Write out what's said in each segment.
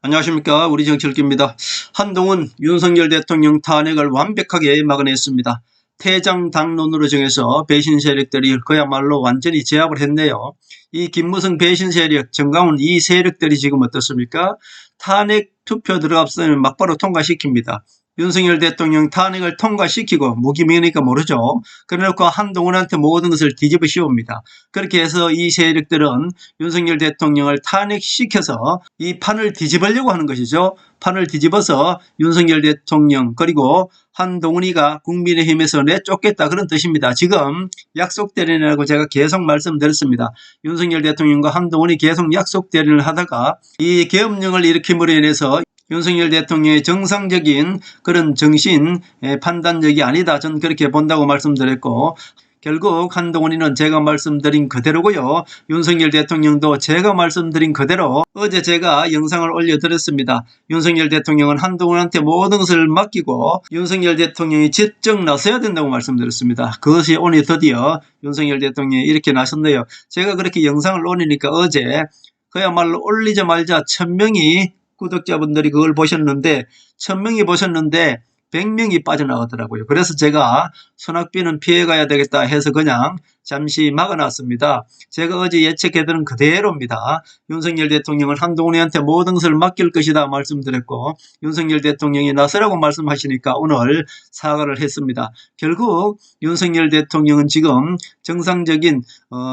안녕하십니까. 우리 정치일기입니다. 한동훈 윤석열 대통령 탄핵을 완벽하게 막아냈습니다. 퇴장당론으로 정해서 배신 세력들이 그야말로 완전히 제압을 했네요. 이 김무성 배신 세력, 정강훈 이 세력들이 지금 어떻습니까? 탄핵 투표 들어갔으면 막바로 통과시킵니다. 윤석열 대통령 탄핵을 통과시키고 무기명이니까 모르죠. 그래놓고 한동훈한테 모든 것을 뒤집어 씌웁니다. 그렇게 해서 이 세력들은 윤석열 대통령을 탄핵시켜서 이 판을 뒤집으려고 하는 것이죠. 판을 뒤집어서 윤석열 대통령 그리고 한동훈이가 국민의힘에서 내쫓겠다 그런 뜻입니다. 지금 약속 대련이라고 제가 계속 말씀드렸습니다. 윤석열 대통령과 한동훈이 계속 약속 대련을 하다가 이 계엄령을 일으킴으로 인해서 윤석열 대통령의 정상적인 그런 정신 판단력이 아니다. 저는 그렇게 본다고 말씀드렸고 결국 한동훈이는 제가 말씀드린 그대로고요. 윤석열 대통령도 제가 말씀드린 그대로 어제 제가 영상을 올려드렸습니다. 윤석열 대통령은 한동훈한테 모든 것을 맡기고 윤석열 대통령이 직접 나서야 된다고 말씀드렸습니다. 그것이 오늘 드디어 윤석열 대통령이 이렇게 나섰네요. 제가 그렇게 영상을 올리니까 어제 그야말로 올리자마자 1000명이 구독자분들이 그걸 보셨는데 1000명이 보셨는데 100명이 빠져나가더라고요. 그래서 제가 손학비는 피해가야 되겠다 해서 그냥 잠시 막아놨습니다. 제가 어제 예측해드린 그대로입니다. 윤석열 대통령은 한동훈이한테 모든 것을 맡길 것이다 말씀드렸고 윤석열 대통령이 나서라고 말씀하시니까 오늘 사과를 했습니다. 결국 윤석열 대통령은 지금 정상적인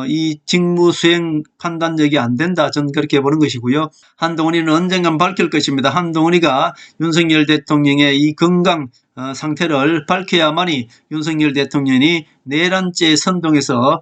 이 직무 수행 판단력이 안 된다. 저는 그렇게 보는 것이고요. 한동훈이는 언젠간 밝힐 것입니다. 한동훈이가 윤석열 대통령의 이 건강 상태를 밝혀야만이 윤석열 대통령이 내란죄 선동에서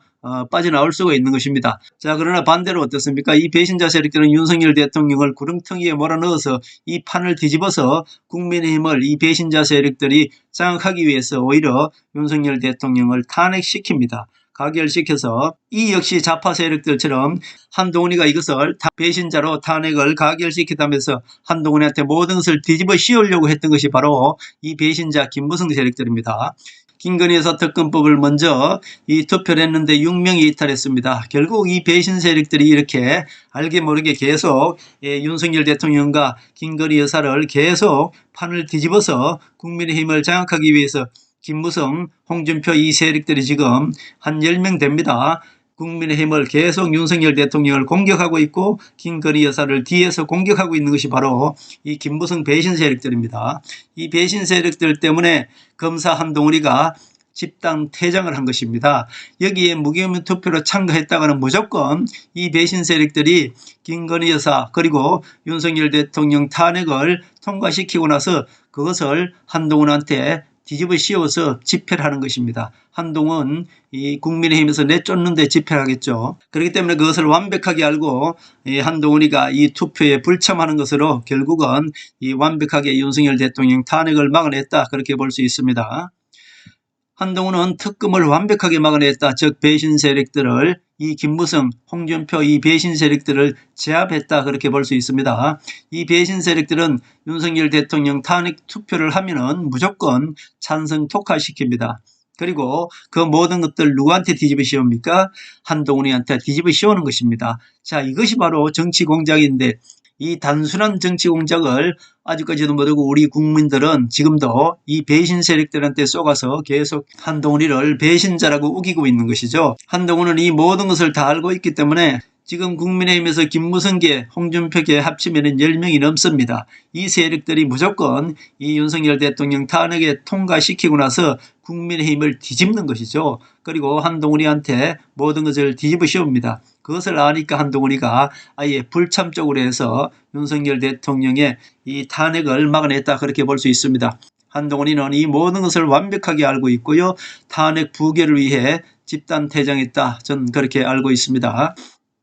빠져나올 수가 있는 것입니다. 자, 그러나 반대로 어떻습니까? 이 배신자 세력들은 윤석열 대통령을 구렁텅이에 몰아넣어서 이 판을 뒤집어서 국민의힘을 이 배신자 세력들이 장악하기 위해서 오히려 윤석열 대통령을 탄핵시킵니다. 가결시켜서 이 역시 좌파 세력들처럼 한동훈이가 이것을 배신자로 탄핵을 가결시키다면서 한동훈한테 모든 것을 뒤집어 씌우려고 했던 것이 바로 이 배신자 김무성 세력들입니다. 김건희 여사 특검법을 먼저 이 투표를 했는데 6명이 이탈했습니다. 결국 이 배신 세력들이 이렇게 알게 모르게 계속 윤석열 대통령과 김건희 여사를 계속 판을 뒤집어서 국민의힘을 장악하기 위해서 김무성, 홍준표 이 세력들이 지금 한 10명 됩니다. 국민의힘을 계속 윤석열 대통령을 공격하고 있고 김건희 여사를 뒤에서 공격하고 있는 것이 바로 이 김무성 배신 세력들입니다. 이 배신 세력들 때문에 검사 한동훈이가 집단 퇴장을 한 것입니다. 여기에 무기명 투표로 참가했다가는 무조건 이 배신 세력들이 김건희 여사 그리고 윤석열 대통령 탄핵을 통과시키고 나서 그것을 한동훈한테 뒤집어 씌워서 집회를 하는 것입니다. 한동훈 이 국민의힘에서 내쫓는데 집회를 하겠죠. 그렇기 때문에 그것을 완벽하게 알고 한동훈이가 이 투표에 불참하는 것으로 결국은 이 완벽하게 윤석열 대통령 탄핵을 막아냈다. 그렇게 볼 수 있습니다. 한동훈은 특검을 완벽하게 막아냈다. 즉 배신 세력들을 이 김무성, 홍준표 이 배신 세력들을 제압했다. 그렇게 볼 수 있습니다. 이 배신 세력들은 윤석열 대통령 탄핵 투표를 하면은 무조건 찬성 통과시킵니다. 그리고 그 모든 것들 누구한테 뒤집어 씌웁니까? 한동훈이한테 뒤집어 씌우는 것입니다. 자, 이것이 바로 정치 공작인데 이 단순한 정치 공작을 아직까지도 모르고 우리 국민들은 지금도 이 배신 세력들한테 쏘가서 계속 한동훈이를 배신자라고 우기고 있는 것이죠. 한동훈은 이 모든 것을 다 알고 있기 때문에 지금 국민의힘에서 김무성계, 홍준표계 합치면 10명이 넘습니다. 이 세력들이 무조건 이 윤석열 대통령 탄핵에 통과시키고 나서 국민의힘을 뒤집는 것이죠. 그리고 한동훈이한테 모든 것을 뒤집어 씌웁니다. 그것을 아니까 한동훈이가 아예 불참적으로 해서 윤석열 대통령의 이 탄핵을 막아냈다. 그렇게 볼 수 있습니다. 한동훈이는 이 모든 것을 완벽하게 알고 있고요. 탄핵 부결을 위해 집단 퇴장했다. 저는 그렇게 알고 있습니다.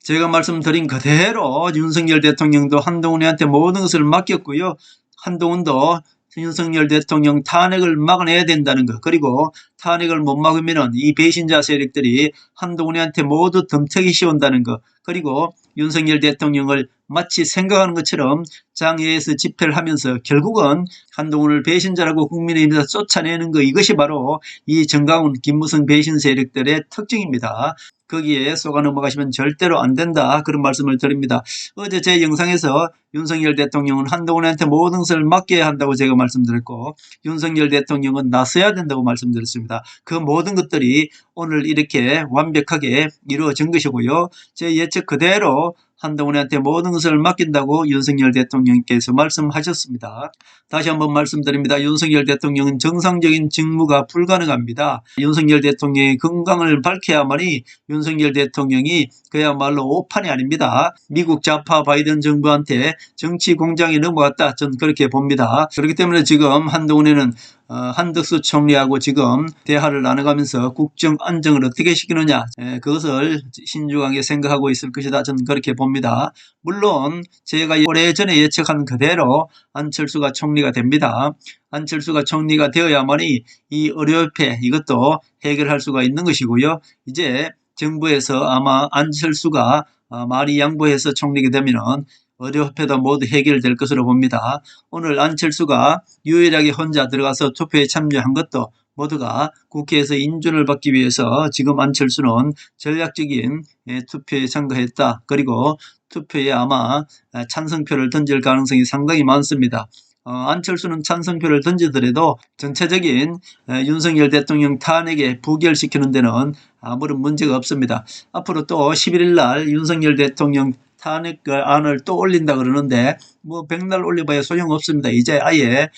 제가 말씀드린 그대로 윤석열 대통령도 한동훈이한테 모든 것을 맡겼고요. 한동훈도 윤석열 대통령 탄핵을 막아내야 된다는 것 그리고 탄핵을 못 막으면은 이 배신자 세력들이 한동훈한테 모두 덤태기 씌운다는 거, 그리고 윤석열 대통령을 마치 생각하는 것처럼 장외에서 집회를 하면서 결국은 한동훈을 배신자라고 국민의힘에서 쫓아내는 거, 이것이 바로 이 정강훈, 김무성 배신 세력들의 특징입니다. 거기에 속아 넘어가시면 절대로 안 된다, 그런 말씀을 드립니다. 어제 제 영상에서 윤석열 대통령은 한동훈한테 모든 것을 맡겨야 한다고 제가 말씀드렸고, 윤석열 대통령은 나서야 된다고 말씀드렸습니다. 그 모든 것들이 오늘 이렇게 완벽하게 이루어진 것이고요. 제 예측 그대로 한동훈한테 모든 것을 맡긴다고 윤석열 대통령께서 말씀하셨습니다. 다시 한번 말씀드립니다. 윤석열 대통령은 정상적인 직무가 불가능합니다. 윤석열 대통령의 건강을 밝혀야만이 윤석열 대통령이 그야말로 오판이 아닙니다. 미국 좌파 바이든 정부한테 정치 공장에 넘어갔다, 저는 그렇게 봅니다. 그렇기 때문에 지금 한동훈에는 한덕수 총리하고 지금 대화를 나눠가면서 국정 안정을 어떻게 시키느냐, 그것을 신중하게 생각하고 있을 것이다, 저는 그렇게 봅니다. 물론 제가 오래전에 예측한 그대로 안철수가 총리가 됩니다. 안철수가 총리가 되어야만이 이 의료협회 이것도 해결할 수가 있는 것이고요. 이제 정부에서 아마 안철수가 많이 양보해서 총리가 되면은 의료협회도 모두 해결될 것으로 봅니다. 오늘 안철수가 유일하게 혼자 들어가서 투표에 참여한 것도 모두가 국회에서 인준을 받기 위해서 지금 안철수는 전략적인 투표에 참가했다. 그리고 투표에 아마 찬성표를 던질 가능성이 상당히 많습니다. 안철수는 찬성표를 던지더라도 전체적인 윤석열 대통령 탄핵에 부결시키는 데는 아무런 문제가 없습니다. 앞으로 또 11일 날 윤석열 대통령 탄핵안을 또 올린다 그러는데 뭐 백날 올려봐야 소용없습니다. 이제 아예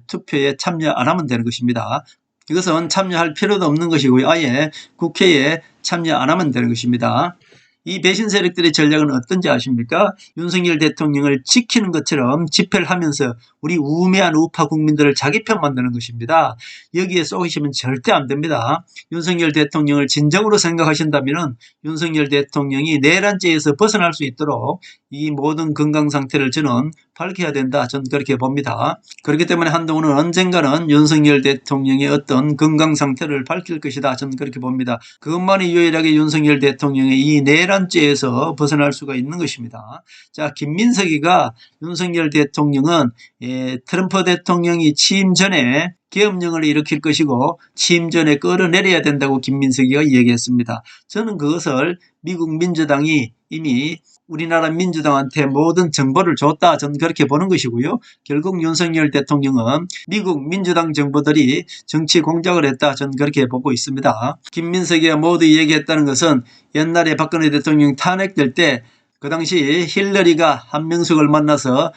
투표에 참여 안 하면 되는 것입니다. 이것은 참여할 필요도 없는 것이고요. 아예 국회에 참여 안 하면 되는 것입니다. 이 배신 세력들의 전략은 어떤지 아십니까? 윤석열 대통령을 지키는 것처럼 집회를 하면서 우리 우매한 우파 국민들을 자기 편 만드는 것입니다. 여기에 쏘이시면 절대 안 됩니다. 윤석열 대통령을 진정으로 생각하신다면 윤석열 대통령이 내란죄에서 벗어날 수 있도록 이 모든 건강 상태를 저는 밝혀야 된다, 저는 그렇게 봅니다. 그렇기 때문에 한동훈은 언젠가는 윤석열 대통령의 어떤 건강 상태를 밝힐 것이다, 저는 그렇게 봅니다. 그것만이 유일하게 윤석열 대통령의 이 내란죄에서 벗어날 수가 있는 것입니다. 자, 김민석이가 윤석열 대통령은 트럼프 대통령이 취임 전에 계엄령을 일으킬 것이고 취임 전에 끌어내려야 된다고 김민석이가 얘기했습니다. 저는 그것을 미국 민주당이 이미 우리나라 민주당한테 모든 정보를 줬다, 저는 그렇게 보는 것이고요. 결국 윤석열 대통령은 미국 민주당 정보들이 정치 공작을 했다, 저는 그렇게 보고 있습니다. 김민석이가 모두 얘기했다는 것은 옛날에 박근혜 대통령 탄핵될 때 그 당시 힐러리가 한명숙을 만나서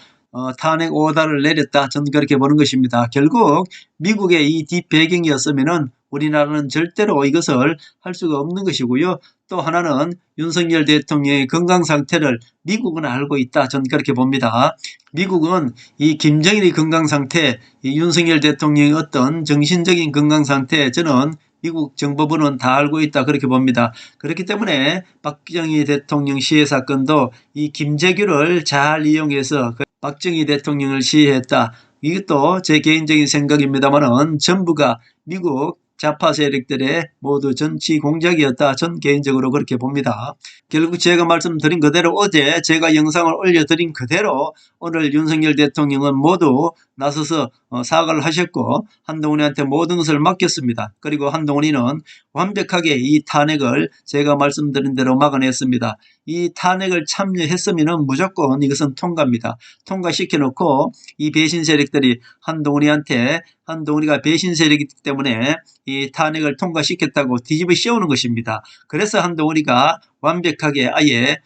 탄핵 오다를 내렸다, 저는 그렇게 보는 것입니다. 결국 미국의 이 뒷배경이었으면은 우리나라는 절대로 이것을 할 수가 없는 것이고요. 또 하나는 윤석열 대통령의 건강 상태를 미국은 알고 있다, 저는 그렇게 봅니다. 미국은 이 김정일의 건강 상태, 이 윤석열 대통령의 어떤 정신적인 건강 상태, 저는 미국 정보부는 다 알고 있다, 그렇게 봅니다. 그렇기 때문에 박정희 대통령 시해 사건도 이 김재규를 잘 이용해서 박정희 대통령을 시해했다. 이것도 제 개인적인 생각입니다만은 전부가 미국 좌파 세력들의 모두 정치 공작이었다, 전 개인적으로 그렇게 봅니다. 결국 제가 말씀드린 그대로 어제 제가 영상을 올려드린 그대로 오늘 윤석열 대통령은 모두 나서서 사과를 하셨고 한동훈한테 모든 것을 맡겼습니다. 그리고 한동훈이는 완벽하게 이 탄핵을 제가 말씀드린 대로 막아냈습니다. 이 탄핵을 참여했으면 무조건 이것은 통과입니다. 통과시켜놓고 이 배신 세력들이 한동훈이가 배신 세력이기 때문에 이 탄핵을 통과시켰다고 뒤집어 씌우는 것입니다. 그래서 한동훈이가 완벽하게 아예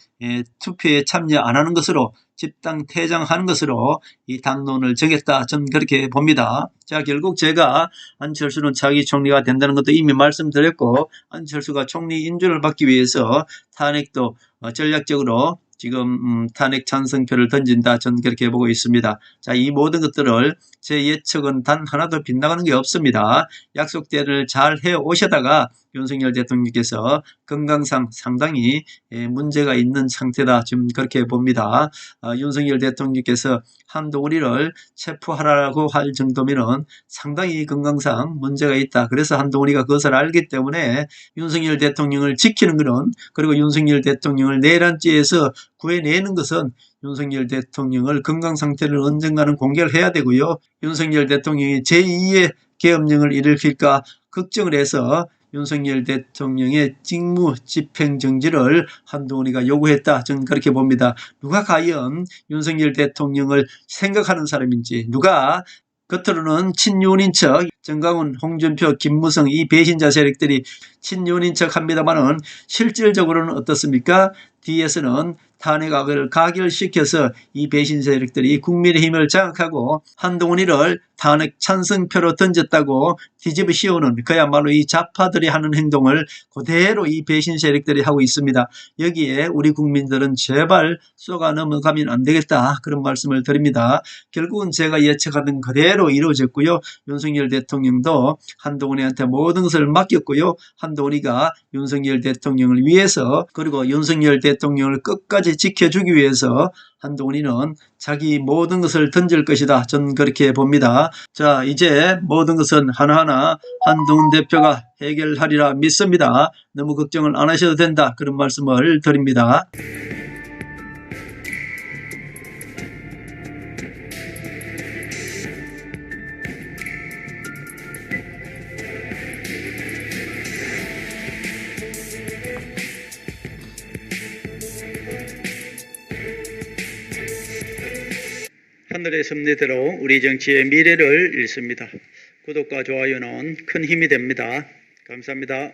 투표에 참여 안 하는 것으로 집단 퇴장하는 것으로 이 당론을 정했다, 저는 그렇게 봅니다. 자, 결국 제가 안철수는 차기 총리가 된다는 것도 이미 말씀드렸고 안철수가 총리 인준을 받기 위해서 탄핵도 전략적으로 지금 탄핵 찬성표를 던진다, 저는 그렇게 보고 있습니다. 자, 이 모든 것들을 제 예측은 단 하나도 빗나가는 게 없습니다. 약속대를 잘 해오시다가 윤석열 대통령께서 건강상 상당히 문제가 있는 상태다. 지금 그렇게 봅니다. 윤석열 대통령께서 한동훈이를 체포하라고 할 정도면은 상당히 건강상 문제가 있다. 그래서 한동훈이가 그것을 알기 때문에 윤석열 대통령을 지키는 것은, 그리고 윤석열 대통령을 내란죄에서 구해내는 것은 윤석열 대통령을 건강 상태를 언젠가는 공개를 해야 되고요. 윤석열 대통령이 제2의 계엄령을 일으킬까 걱정을 해서 윤석열 대통령의 직무 집행 정지를 한동훈이가 요구했다. 저는 그렇게 봅니다. 누가 과연 윤석열 대통령을 생각하는 사람인지, 누가 겉으로는 친윤인 척, 정강훈, 홍준표, 김무성 이 배신자 세력들이 친윤인 척 합니다만은 실질적으로는 어떻습니까? 뒤에서는 탄핵을 가결시켜서 이 배신 세력들이 국민의힘을 장악하고 한동훈이를 탄핵 찬성표로 던졌다고 뒤집어 씌우는, 그야말로 이 좌파들이 하는 행동을 그대로 이 배신 세력들이 하고 있습니다. 여기에 우리 국민들은 제발 쏘가 넘어가면 안 되겠다, 그런 말씀을 드립니다. 결국은 제가 예측하던 그대로 이루어졌고요. 윤석열 대통령도 한동훈이한테 모든 것을 맡겼고요. 한동훈이가 윤석열 대통령을 위해서, 그리고 윤석열 대통령을 끝까지 지켜주기 위해서 한동훈이는 자기 모든 것을 던질 것이다. 저는 그렇게 봅니다. 자, 이제 모든 것은 하나하나 한동훈 대표가 해결하리라 믿습니다. 너무 걱정을 안 하셔도 된다, 그런 말씀을 드립니다. 하늘의 섭리대로 우리 정치의 미래를 읽습니다. 구독과 좋아요는 큰 힘이 됩니다. 감사합니다.